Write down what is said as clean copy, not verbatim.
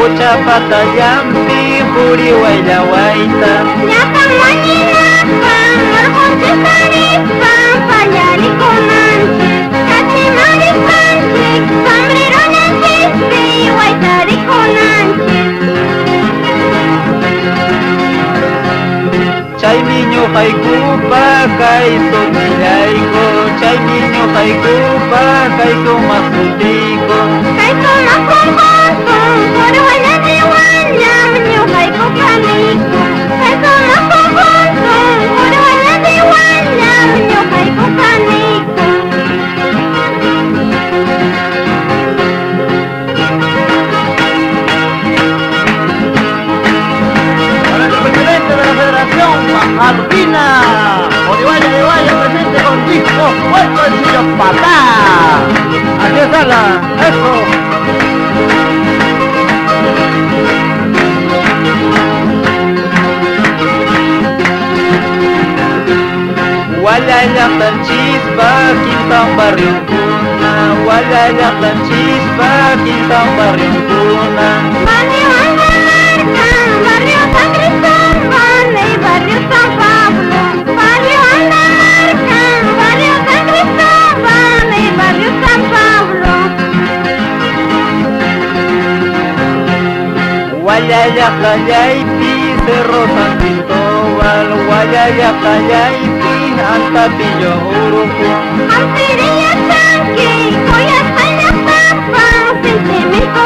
Uchapata llampi puri wayla wayta Ñata mañinapan marqunchis tarispan pallarikunanchis Kachimaripanchik sombrerunanchikpi waytarikunanchis Chaymi ñuqaykupa kay sumillayku Chaymi ñuqaykupa kay sumaq sutiyku Kay sumaq punkunpun purwallapi wallam ñuqayku kaniku Kay sumaq punkunpun purwallapi wallam ñuqayku kaniku Para el presidente de la Federación, Arpina Oribaya de Valle, presente con disco puesto el sillo patá. Aquí está eso. Walayaqtan chispa quintan barriokuna Walayaqtan chispa quintan barriokuna Barrio Andamarca, barrio San Cristóbal y barrio San Pablo Barrio Andamarca, barrio San Cristóbal y barrio San Pablo Walayaqtallaypi Cerro San Cristóbal Walayaqtallaypi Antapillo Urucu Ampirilla Chanqui, Coyas Pañas Papa, Sentimiento